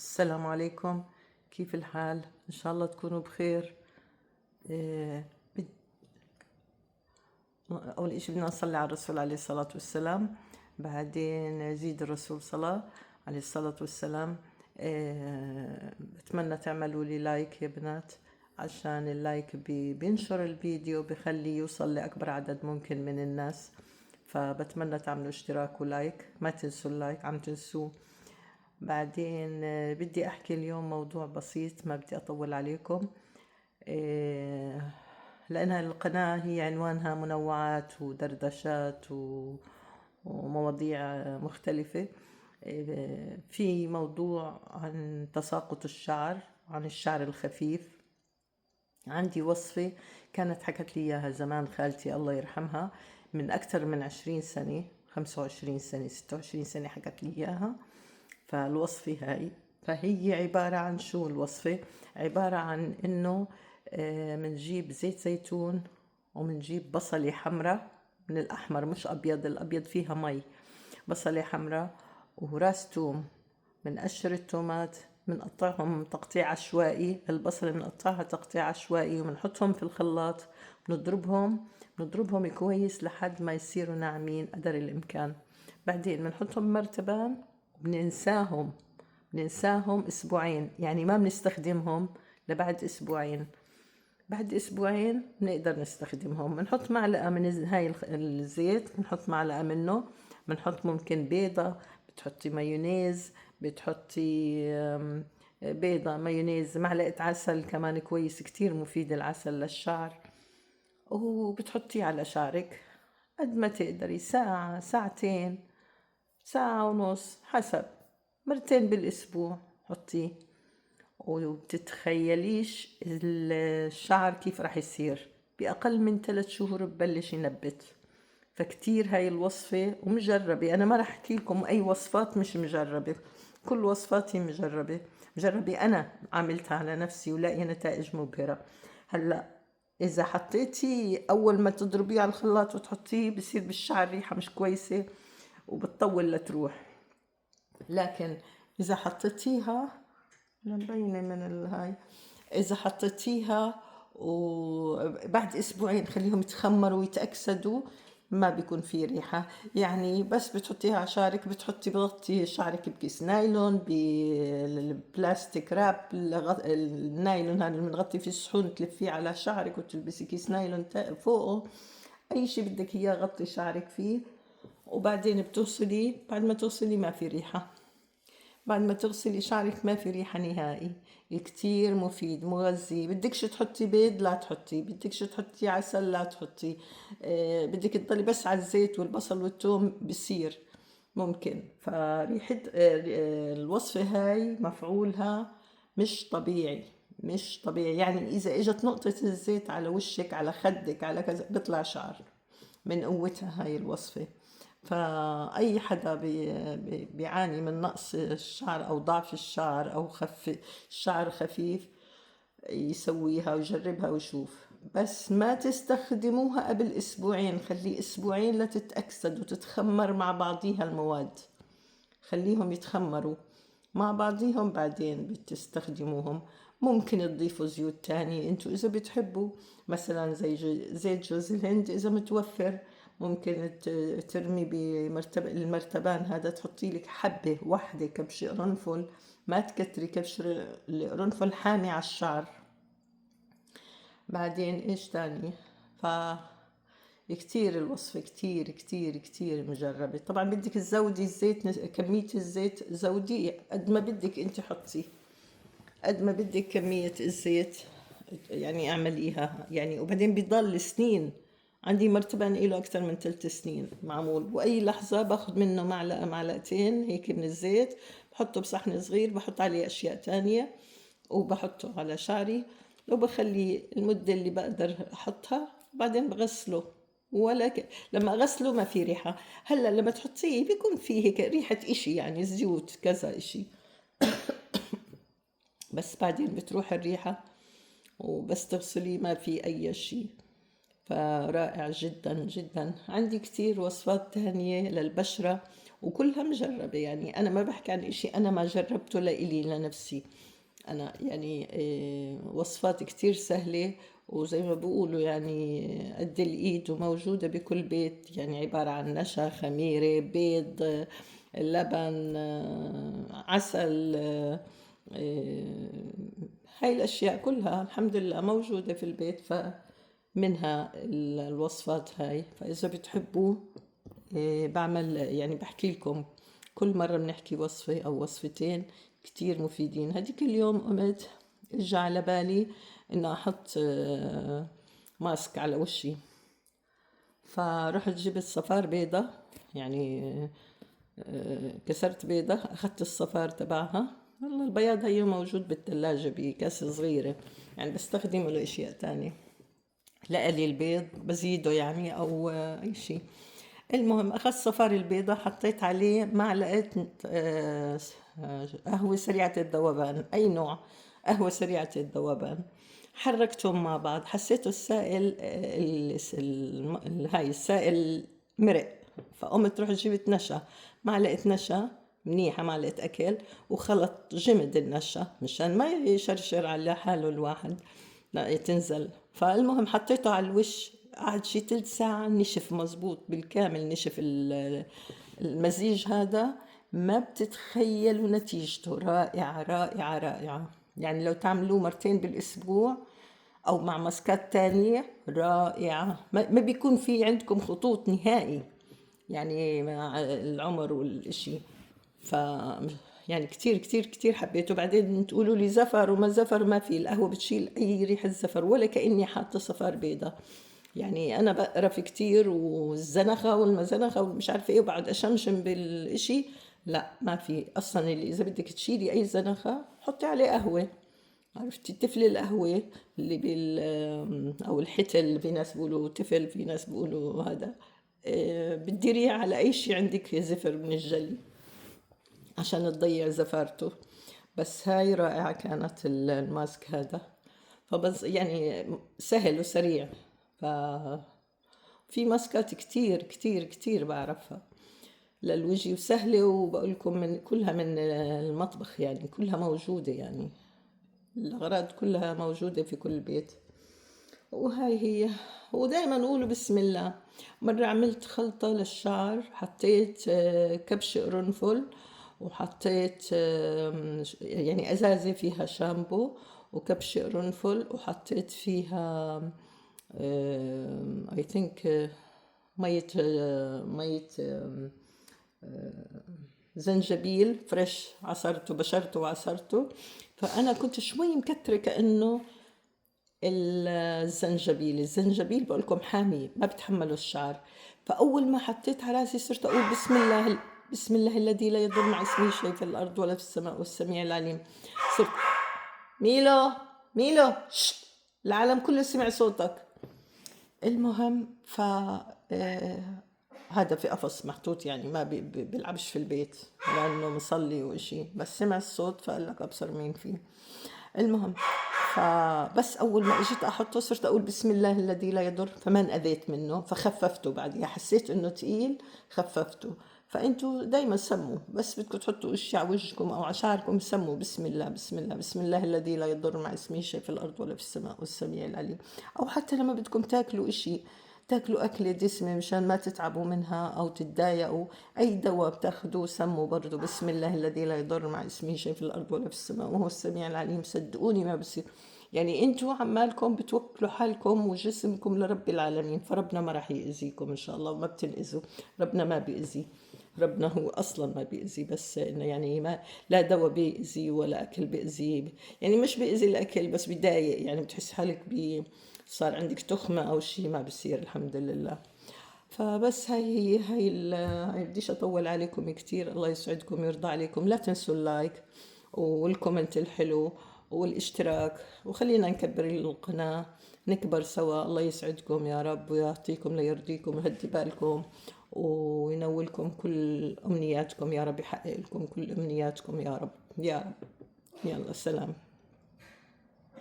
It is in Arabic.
السلام عليكم. كيف الحال؟ إن شاء الله تكونوا بخير. آه، بد- أول إشي بدنا نصلي على الرسول عليه الصلاة والسلام، بعدين نزيد الرسول صلاة عليه الصلاة والسلام. بتمنى تعملوا لي لايك يا بنات، عشان اللايك بينشر الفيديو، بخلي يوصل لأكبر عدد ممكن من الناس. فبتمنى تعملوا اشتراك ولايك، ما تنسوا اللايك، عم تنسوه. بعدين بدي أحكي اليوم موضوع بسيط، ما بدي أطول عليكم. آه، لأن القناة هي عنوانها منوعات ودردشات ومواضيع مختلفة. في موضوع عن تساقط الشعر، عن الشعر الخفيف. عندي وصفة كانت حكت لي إياها زمان خالتي الله يرحمها، من أكثر من 20 سنة، 25 سنة، 26 سنة حكت لي إياها. فالوصفة هاي، فهي عبارة عن شو الوصفة؟ عبارة عن إنه منجيب زيت زيتون، ومنجيب بصلة حمراء، من الأحمر مش أبيض، الأبيض فيها مي. بصلة حمراء وراس توم، منقشر التومات، منقطعهم تقطيع عشوائي، البصل منقطعها تقطيع عشوائي، ومنحطهم في الخلاط، بنضربهم كويس لحد ما يصيروا ناعمين قدر الإمكان. بعدين بنحطهم مرتبان، بننساهم أسبوعين، يعني ما بنستخدمهم لبعد أسبوعين. بعد أسبوعين بنقدر نستخدمهم. بنحط معلقة من هاي الزيت، بنحط معلقة منه، بنحط ممكن بيضة، بتحطي مايونيز، بتحطي بيضة، مايونيز، معلقة عسل كمان كويس، كتير مفيد العسل للشعر. وبتحطيه على شعرك قد ما تقدري، ساعة، ساعتين، ساعة ونص، حسب. مرتين بالأسبوع حطيه. وبتتخيليش الشعر كيف رح يصير بأقل من 3 شهور، ببلش ينبت. فكتير هاي الوصفة ومجربة، أنا ما رح أحكي لكم أي وصفات مش مجربة، كل وصفاتي مجربة أنا عملتها على نفسي ولاقي نتائج مبهرة. هلأ إذا حطيتي أول ما تضربيه على الخلاط وتحطيه، بصير بالشعر ريحة مش كويسة وبتطول لتروح. لكن إذا حطيتيها، مبينة من الهاي، إذا حطيتيها وبعد أسبوعين خليهم يتخمروا ويتأكسدوا، ما بيكون في ريحة. يعني بس بتحطيها على شعرك، بتغطي شعرك بكيس نايلون، بالبلاستيك راب، النايلون هذا اللي بنغطي فيه الصحون، تلفيه على شعرك وتلبسي كيس نايلون فوقه. أي شي بدك إياه غطي شعرك فيه. وبعدين بتغسلي، بعد ما تغسلي ما في ريحة، بعد ما تغسلي شعرك ما في ريحة نهائي. كتير مفيد مغذي. بدكش تحطي بيض لا تحطي، بدكش تحطي عسل لا تحطي. بدك تضلي بس على الزيت والبصل والثوم بصير ممكن. فريحة الوصفة هاي مفعولها مش طبيعي، مش طبيعي. يعني إذا إجت نقطة الزيت على وشك، على خدك، على كذا، بيطلع شعر من قوتها هاي الوصفة. فأي حدا بيعاني من نقص الشعر أو ضعف الشعر أو الشعر خفيف، يسويها ويجربها ويشوف. بس ما تستخدموها قبل أسبوعين، خلي أسبوعين لتتأكسد وتتخمر مع بعضيها المواد، خليهم يتخمروا مع بعضيهم، بعدين بتستخدموهم. ممكن تضيفوا زيوت تاني انتو اذا بتحبوا، مثلا زي زيت جوز الهند اذا متوفر. ممكن ترمي المرتبان هذا، تحطي لك حبة واحدة كبش قرنفل، ما تكتري، كبش القرنفل حامي على الشعر. بعدين ايش تاني؟ ف كتير الوصفة، كتير كتير كتير مجربة. طبعا بدك تزودي الزيت، كمية الزيت زوديه قد ما بدك انت، حطي قد ما بدك كمية الزيت، يعني اعمليها يعني. وبعدين بيضل سنين. عندي مرتبان له أكثر من 3 سنين معمول، وأي لحظة باخد منه معلقة معلقتين هيك من الزيت، بحطه بصحن صغير، بحط عليه أشياء تانية وبحطه على شعري، وبخليه المدة اللي بقدر أحطها، بعدين بغسله. لما أغسله ما في ريحة. هلا لما تحطيه بيكون فيه هيك ريحة إشي، يعني زيوت كذا إشي، بس بعدين بتروح الريحة، وبس تغسليه ما في أي شي. فرائع جدا جدا. عندي كتير وصفات تانية للبشرة وكلها مجربة، يعني أنا ما بحكي عن إشي أنا ما جربته لإلي لنفسي. أنا يعني وصفات كتير سهلة، وزي ما بيقولوا يعني قد الإيد وموجودة بكل بيت، يعني عبارة عن نشا، خميرة، بيض، لبن، عسل، هاي الأشياء كلها الحمد لله موجودة في البيت، فمنها الوصفات هاي. فإذا بتحبوا بعمل يعني بحكي لكم كل مرة بنحكي وصفة أو وصفتين كتير مفيدين. هديك اليوم قمت اجى على بالي إنه أحط ماسك على وشي، فرحت جبت صفار بيضة، يعني كسرت بيضة، أخذت الصفار تبعها. والله البياض هي موجود بالثلاجة بكاسة صغيرة، يعني بستخدمه لأشياء تانية. لقلي البيض بزيده يعني أو أي شيء. المهم أخذت صفار البيضة، حطيت عليه معلقة قهوة سريعة الذوبان، أي نوع قهوة سريعة الذوبان، حركتهم مع بعض. حسيته السائل هاي السائل مرق، فقمت رحت جبت نشا، معلقة نشا منيحة، معلقة أكل، وخلط جمد النشا مشان ما يشرشر على حاله الواحد، لا تنزل. فالمهم حطيته على الوش، قعد شي 3 ساعة نشف مزبوط بالكامل، نشف المزيج هذا. ما بتتخيلوا نتيجته، رائعة رائعة رائعة. يعني لو تعملوه مرتين بالأسبوع أو مع ماسكات تانية رائعة، ما بيكون في عندكم خطوط نهائي يعني مع العمر والإشي. ف يعني كتير كتير كتير حبيته. بعدين تقولوا لي زفر وما زفر، ما في، القهوة بتشيل أي ريحة زفر، ولا كأني حاطة صفار بيضة. يعني أنا بقرف كتير والزنخة والمزنخة ومش عارفة إيه، وبعد أشمشم بالإشي، لا ما في أصلا. اللي إذا بدك تشيلي أي زنخة حطي عليه قهوة، عرفتي، تفل القهوة اللي أو الحتل، في ناس بيقولوا تفل، في ناس بيقولوا هذا، بتديريه على أي شي عندك زفر من الجلي عشان تضيع زفارته. بس هاي رائعة كانت الماسك هذا. فبس يعني سهل وسريع. في ماسكات كتير كتير كتير بعرفها للوجه وسهلة، وبقولكم من كلها من المطبخ، يعني كلها موجودة، يعني الأغراض كلها موجودة في كل بيت. وهاي هي. ودائما نقول بسم الله. مرة عملت خلطة للشعر، حطيت كبش قرنفل، وحطيت يعني أزازة فيها شامبو وكبش قرنفل، وحطيت فيها I think مية زنجبيل فريش، عصرته، بشرته وعصرته. فأنا كنت شوي مكترة كأنه الزنجبيل بقول لكم حامي، ما بتحملوا الشعر. فأول ما حطيت على راسي صرت أقول بسم الله، بسم الله الذي لا يضر مع اسمه شيء في الأرض ولا في السماء والسميع العليم. صرت ميلو ميلو شش. العالم كله سمع صوتك. المهم هذا في قفص محطوط، يعني ما بيلعبش في البيت لأنه مصلي وإشي، بس سمع الصوت فقال لك أبصر مين فيه. المهم فبس أول ما إجيت أحطه صرت أقول بسم الله الذي لا يضر، فما انأذيت منه، فخففته بعدها، حسيت إنه تقيل خففته. فأنتوا دايما سموا، بس بدكم تحطوا إشي على وجهكم أو على شعركم، سموا بسم الله بسم الله بسم الله الذي لا يضر مع اسمه شيء في الأرض ولا في السماء والسميع العليم. أو حتى لما بدكم تاكلوا إشي، تاكلوا أكلة دسمة مشان ما تتعبوا منها أو تتضايقوا، أي دواء بتاخدوه سموا برضو بسم الله الذي لا يضر مع اسمه شيء في الأرض ولا في السماء وهو السميع العليم. صدقوني ما بصير. يعني انتوا عمالكم بتوكلوا حالكم وجسمكم لرب العالمين، فربنا ما راح يأذيكم إن شاء الله، وما بتنأذوا. ربنا ما بيأذي، ربنا هو أصلا ما بيأذي، بس إنه يعني ما لا دواء بيأذي ولا أكل بيأذي، يعني مش بيأذي الأكل بس بيضايق، يعني بتحس حالك صار عندك تخمة أو شيء، ما بصير الحمد لله. فبس هاي بديش أطول عليكم كتير. الله يسعدكم ويرضى عليكم. لا تنسوا اللايك والكومنت الحلو والاشتراك، وخلينا نكبر القناة، نكبر سوا. الله يسعدكم يا رب ويعطيكم ليرضيكم ويهدي بالكم وينولكم كل أمنياتكم يا رب، يحقق لكم كل أمنياتكم يا رب يا رب. يلا سلام.